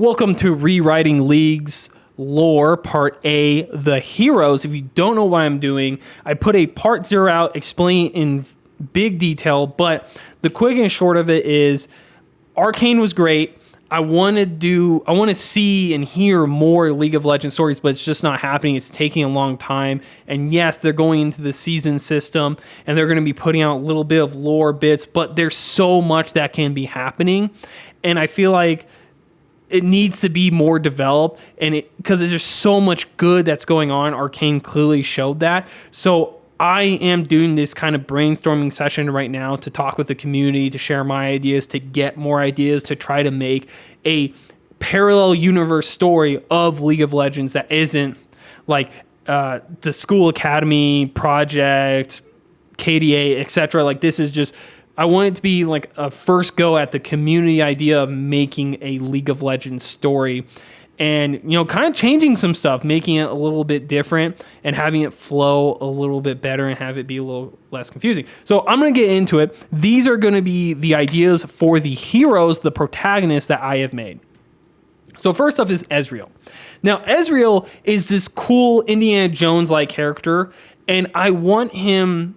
Welcome to Rewriting League's Lore, Part A, The Heroes. If you don't know what I'm doing, I put a Part 0 out, explaining in big detail, but the quick and short of it is Arcane was great. I want to see and hear more League of Legends stories, but it's just not happening. It's taking a long time. And yes, they're going into the season system and they're going to be putting out a little bit of lore bits, but there's so much that can be happening. And I feel like it needs to be more developed, and because there's so much good that's going on. Arcane clearly showed that. So I am doing this kind of brainstorming session right now to talk with the community, to share my ideas, to get more ideas, to try to make a parallel universe story of League of Legends that isn't like the School Academy project, KDA, etc. Like, this is just, I want it to be like a first go at the community idea of making a League of Legends story and, you know, kind of changing some stuff, making it a little bit different and having it flow a little bit better and have it be a little less confusing. So I'm going to get into it. These are going to be the ideas for the heroes, the protagonists that I have made. So first up is Ezreal. Now, Ezreal is this cool Indiana Jones-like character, and I want him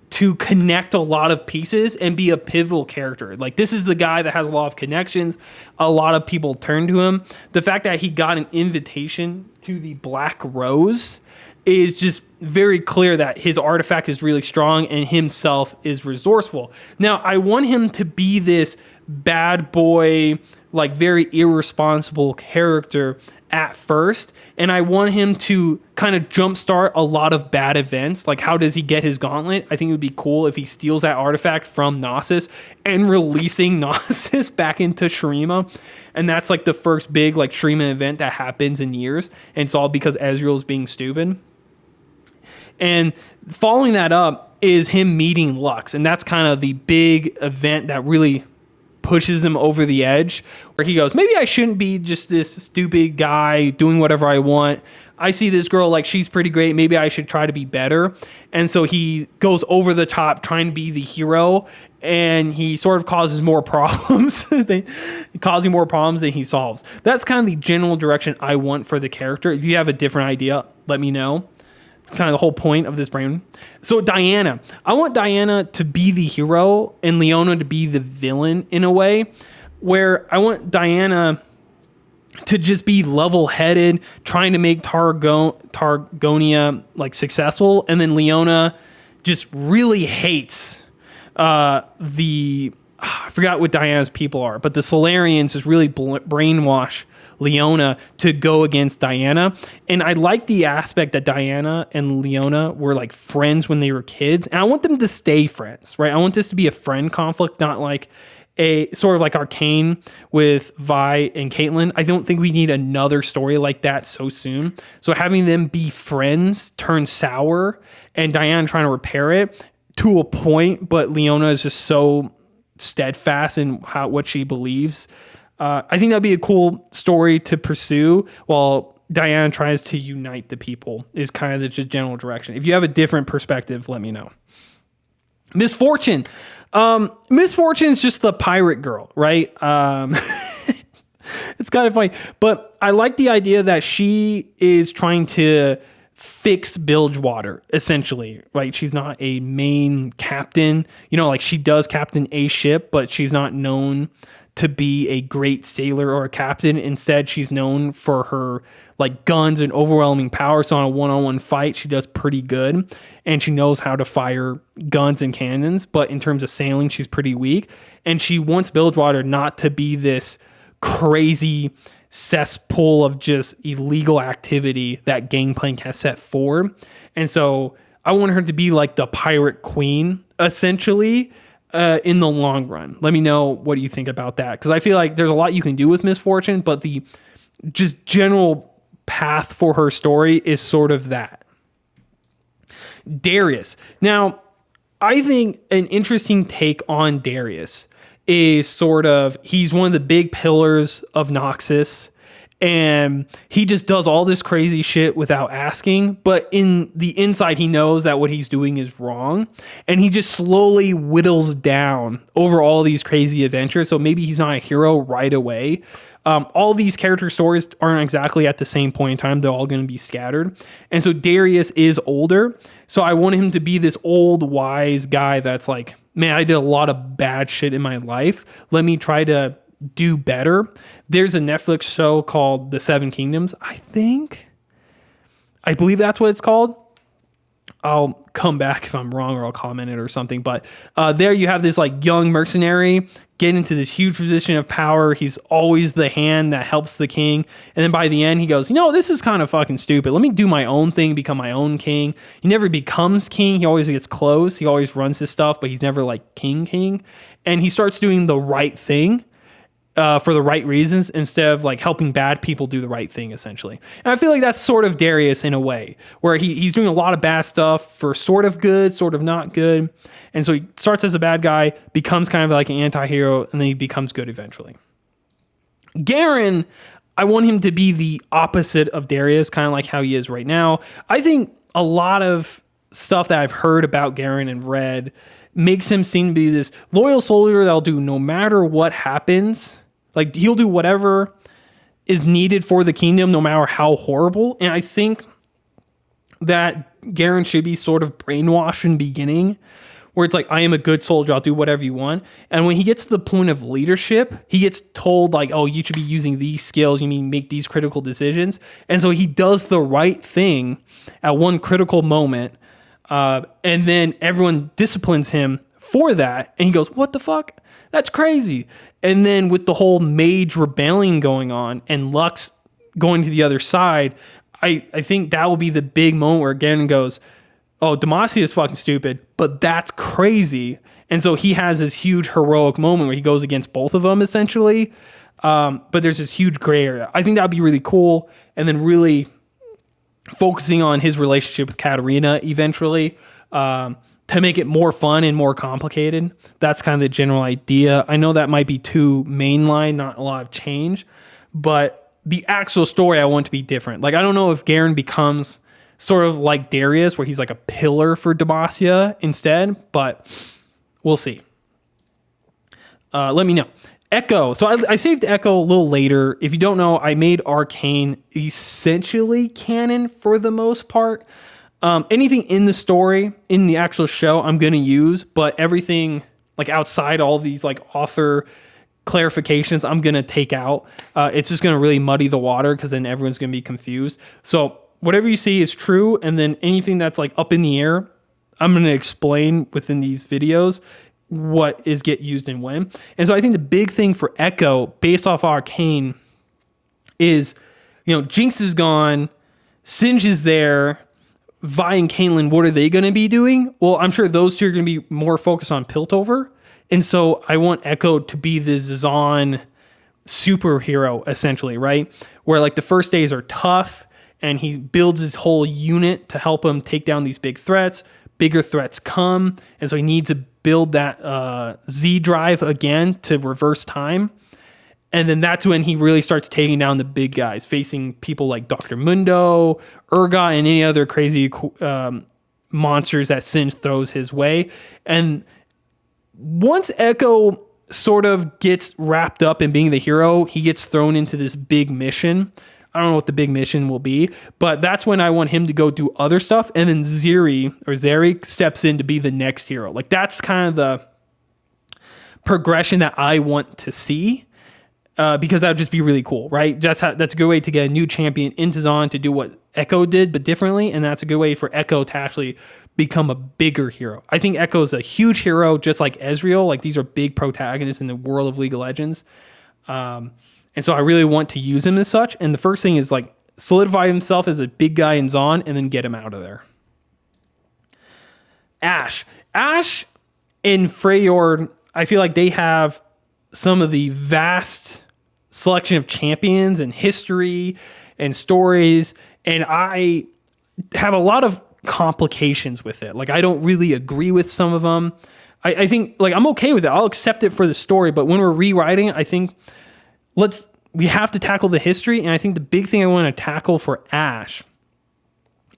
to connect a lot of pieces and be a pivotal character. Like, this is the guy that has a lot of connections. A lot of people turn to him. The fact that he got an invitation to the Black Rose is just very clear that his artifact is really strong and himself is resourceful. Now, I want him to be this bad boy, like very irresponsible character at first, and I want him to kind of jumpstart a lot of bad events. Like, how does he get his gauntlet? I think it would be cool if he steals that artifact from Nasus and releasing Nasus back into Shurima, and that's like the first big like Shurima event that happens in years, and it's all because Ezreal's being stupid. And following that up is him meeting Lux, and that's kind of the big event that really pushes him over the edge, where he goes, maybe I shouldn't be just this stupid guy doing whatever I want. I see this girl, like, she's pretty great. Maybe I should try to be better. And so he goes over the top trying to be the hero, and he sort of causes more problems, causing more problems than he solves. That's kind of the general direction I want for the character. If you have a different idea, let me know. It's kind of the whole point of this brain. So Diana. I want Diana to be the hero and Leona to be the villain in a way, where I want Diana to just be level-headed, trying to make Targonia like successful, and then Leona just really hates I forgot what Diana's people are, but the Solarians just really brainwash Leona to go against Diana. And I like the aspect that Diana and Leona were like friends when they were kids, and I want them to stay friends, right? I want this to be a friend conflict, not like a sort of like Arcane with Vi and Caitlyn. I don't think we need another story like that so soon. So having them be friends turn sour, and Diana trying to repair it to a point, but Leona is just so steadfast in what she believes. I think that'd be a cool story to pursue while Diana tries to unite the people, is kind of the general direction. If you have a different perspective, let me know. Miss Fortune. Miss Fortune is just the pirate girl, right? It's kind of funny, but I like the idea that she is trying to fix Bilgewater, essentially, right? She's not a main captain, you know, like she does captain a ship, but she's not known to be a great sailor or a captain. Instead, she's known for her like guns and overwhelming power. So on a one-on-one fight, she does pretty good, and she knows how to fire guns and cannons. But in terms of sailing, she's pretty weak. And she wants Bilgewater not to be this crazy cesspool of just illegal activity that Gangplank has set forward. And so I want her to be like the pirate queen, essentially, in the long run. Let me know what you think about that, because I feel like there's a lot you can do with Miss Fortune, but the just general path for her story is sort of that. Darius. Now, I think an interesting take on Darius is sort of, he's one of the big pillars of Noxus, and he just does all this crazy shit without asking, but in the inside he knows that what he's doing is wrong, and he just slowly whittles down over all these crazy adventures. So maybe he's not a hero right away, All these character stories aren't exactly at the same point in time. They're all going to be scattered. And so Darius is older. So I want him to be this old, wise guy that's like, man, I did a lot of bad shit in my life. Let me try to do better. There's a Netflix show called The Seven Kingdoms, I believe that's what it's called. I'll come back if I'm wrong, or I'll comment it or something. But there you have this like young mercenary get into this huge position of power. He's always the hand that helps the king. And then by the end, he goes, this is kind of fucking stupid. Let me do my own thing, become my own king. He never becomes king. He always gets close. He always runs his stuff, but he's never like king. And he starts doing the right thing. For the right reasons, instead of like helping bad people do the right thing, essentially. And I feel like that's sort of Darius in a way, where he's doing a lot of bad stuff for sort of good, sort of not good. And so he starts as a bad guy, becomes kind of like an anti-hero, and then he becomes good eventually. Garen, I want him to be the opposite of Darius, kind of like how he is right now. I think a lot of stuff that I've heard about Garen and read makes him seem to be this loyal soldier that'll do no matter what happens. Like, he'll do whatever is needed for the kingdom, no matter how horrible. And I think that Garen should be sort of brainwashed in the beginning, where it's like, I am a good soldier, I'll do whatever you want. And when he gets to the point of leadership, he gets told like, oh, you should be using these skills, you mean make these critical decisions. And so he does the right thing at one critical moment. And then everyone disciplines him for that. And he goes, what the fuck? That's crazy. And then with the whole mage rebellion going on and Lux going to the other side, I think that will be the big moment where Garen goes, oh, Demacia is fucking stupid, but that's crazy. And so he has this huge heroic moment where he goes against both of them, essentially. But there's this huge gray area. I think that would be really cool. And then really focusing on his relationship with Katarina eventually, to make it more fun and more complicated. That's kind of the general idea. I know that might be too mainline, not a lot of change, but the actual story I want to be different. Like, I don't know if Garen becomes sort of like Darius, where he's like a pillar for Demacia instead, but we'll see. Let me know. Echo. So I saved Echo a little later. If you don't know, I made Arcane essentially canon for the most part. Anything in the story, in the actual show, I'm going to use, but everything like outside all these like author clarifications, I'm going to take out. It's just going to really muddy the water because then everyone's going to be confused. So whatever you see is true. And then anything that's like up in the air, I'm going to explain within these videos what is get used and when. And so I think the big thing for Echo based off Arcane is, Jinx is gone, Singe is there, Vi and Caitlyn, what are they going to be doing? Well, I'm sure those two are going to be more focused on Piltover. And so I want Echo to be the Zon superhero, essentially, right? Where like the first days are tough and he builds his whole unit to help him take down these big threats. Bigger threats come. And so he needs to build that Z drive again to reverse time. And then that's when he really starts taking down the big guys, facing people like Dr. Mundo, Urgot, and any other crazy monsters that Singe throws his way. And once Echo sort of gets wrapped up in being the hero, he gets thrown into this big mission. I don't know what the big mission will be, but that's when I want him to go do other stuff. And then Zeri steps in to be the next hero. Like, that's kind of the progression that I want to see. Because that would just be really cool, right? That's a good way to get a new champion into Zon to do what Echo did, but differently. And that's a good way for Echo to actually become a bigger hero. I think Echo's a huge hero, just like Ezreal. Like, these are big protagonists in the world of League of Legends. And so I really want to use him as such. And the first thing is like solidify himself as a big guy in Zon and then get him out of there. Ashe and Freyord, I feel like they have some of the vast selection of champions and history and stories. And I have a lot of complications with it. Like, I don't really agree with some of them. I think like I'm okay with it. I'll accept it for the story. But when we're rewriting it, I think we have to tackle the history. And I think the big thing I want to tackle for Ashe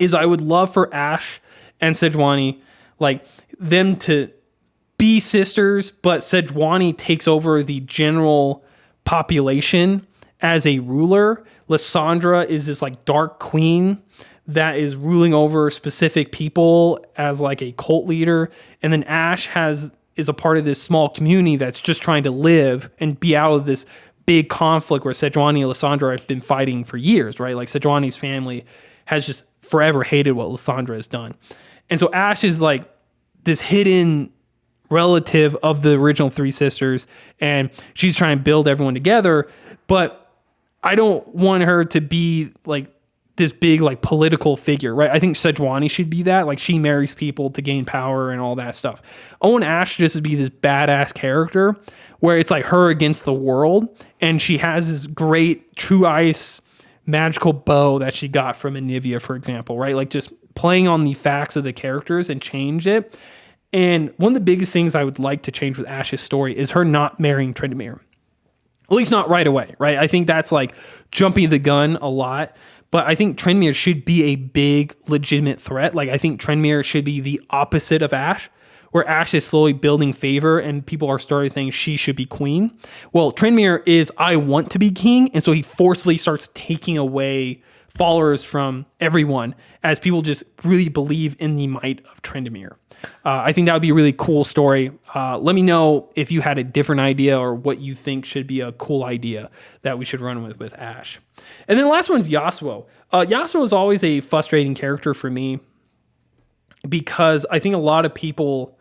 is I would love for Ashe and Sejuani, like them to be sisters, but Sejuani takes over the general population as a ruler. Lysandra is this like dark queen that is ruling over specific people as like a cult leader. And then Ash is a part of this small community that's just trying to live and be out of this big conflict where Sejuani and Lysandra have been fighting for years, right? Like Sejuani's family has just forever hated what Lysandra has done. And so Ash is like this hidden relative of the original three sisters, and she's trying to build everyone together. But I don't want her to be like this big like political figure, right? I think Sejuani should be that. Like she marries people to gain power and all that stuff. I want Ash just to be this badass character where it's like her against the world, and she has this great true ice magical bow that she got from Anivia, for example, right? Like just playing on the facts of the characters and change it. And one of the biggest things I would like to change with Ash's story is her not marrying Tryndamere. At least not right away, right? I think that's like jumping the gun a lot. But I think Tryndamere should be a big, legitimate threat. Like, I think Tryndamere should be the opposite of Ash, where Ash is slowly building favor and people are starting to think she should be queen. Well, Tryndamere is, I want to be king. And so he forcefully starts taking away followers from everyone as people just really believe in the might of Tryndamere. I think that would be a really cool story. Let me know if you had a different idea or what you think should be a cool idea that we should run with Ash. And then the last one's Yasuo. Yasuo is always a frustrating character for me because I think a lot of people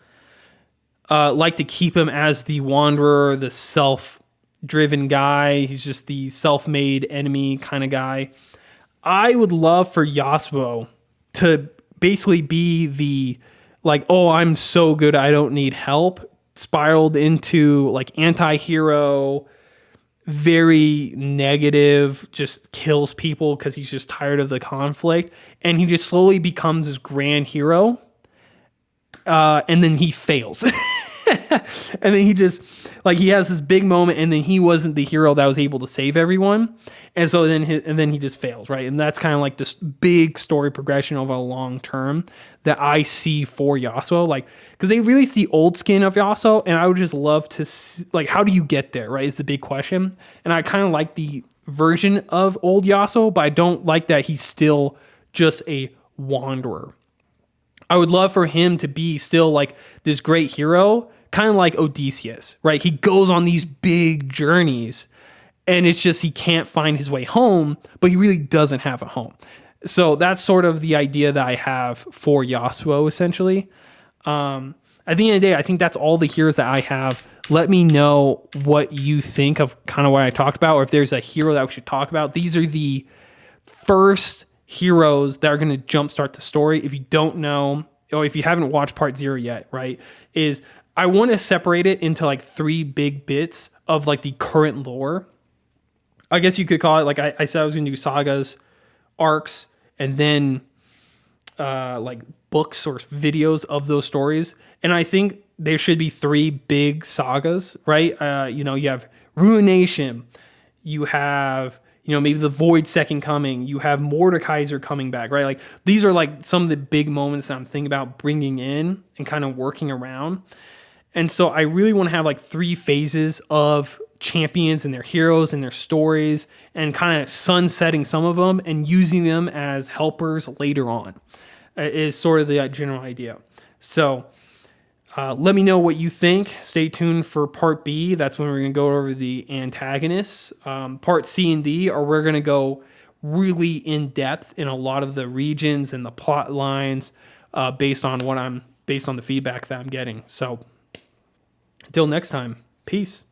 like to keep him as the wanderer, the self-driven guy. He's just the self-made enemy kind of guy. I would love for Yasuo to basically be the like, oh, I'm so good, I don't need help, spiraled into like anti-hero, very negative, just kills people because he's just tired of the conflict. And he just slowly becomes this grand hero. And then he fails. And then he just like he has this big moment, and then he wasn't the hero that was able to save everyone, and so then he just fails, right? And that's kind of like this big story progression over a long term that I see for Yasuo, like because they released the old skin of Yasuo, and I would just love to see, like, how do you get there, right? Is the big question, and I kind of like the version of old Yasuo, but I don't like that he's still just a wanderer. I would love for him to be still like this great hero, kind of like Odysseus, right? He goes on these big journeys and it's just he can't find his way home, but he really doesn't have a home. So that's sort of the idea that I have for Yasuo, essentially. At the end of the day, I think that's all the heroes that I have. Let me know what you think of kind of what I talked about, or if there's a hero that we should talk about. These are the first heroes that are going to jumpstart the story. If you don't know, or if you haven't watched part 0 yet, right, is I want to separate it into like 3 big bits of like the current lore. I guess you could call it, like I said, I was going to do sagas, arcs, and then like books or videos of those stories. And I think there should be 3 big sagas, right? You have Ruination, you have maybe the Void Second Coming, you have Mordekaiser coming back, right? Like these are like some of the big moments that I'm thinking about bringing in and kind of working around. And so I really want to have like 3 phases of champions and their heroes and their stories, and kind of sunsetting some of them and using them as helpers later on is sort of the general idea. So let me know what you think. Stay tuned for part B. That's when we're going to go over the antagonists. Part C and D are we're going to go really in depth in a lot of the regions and the plot lines based on the feedback that I'm getting. So until next time, peace.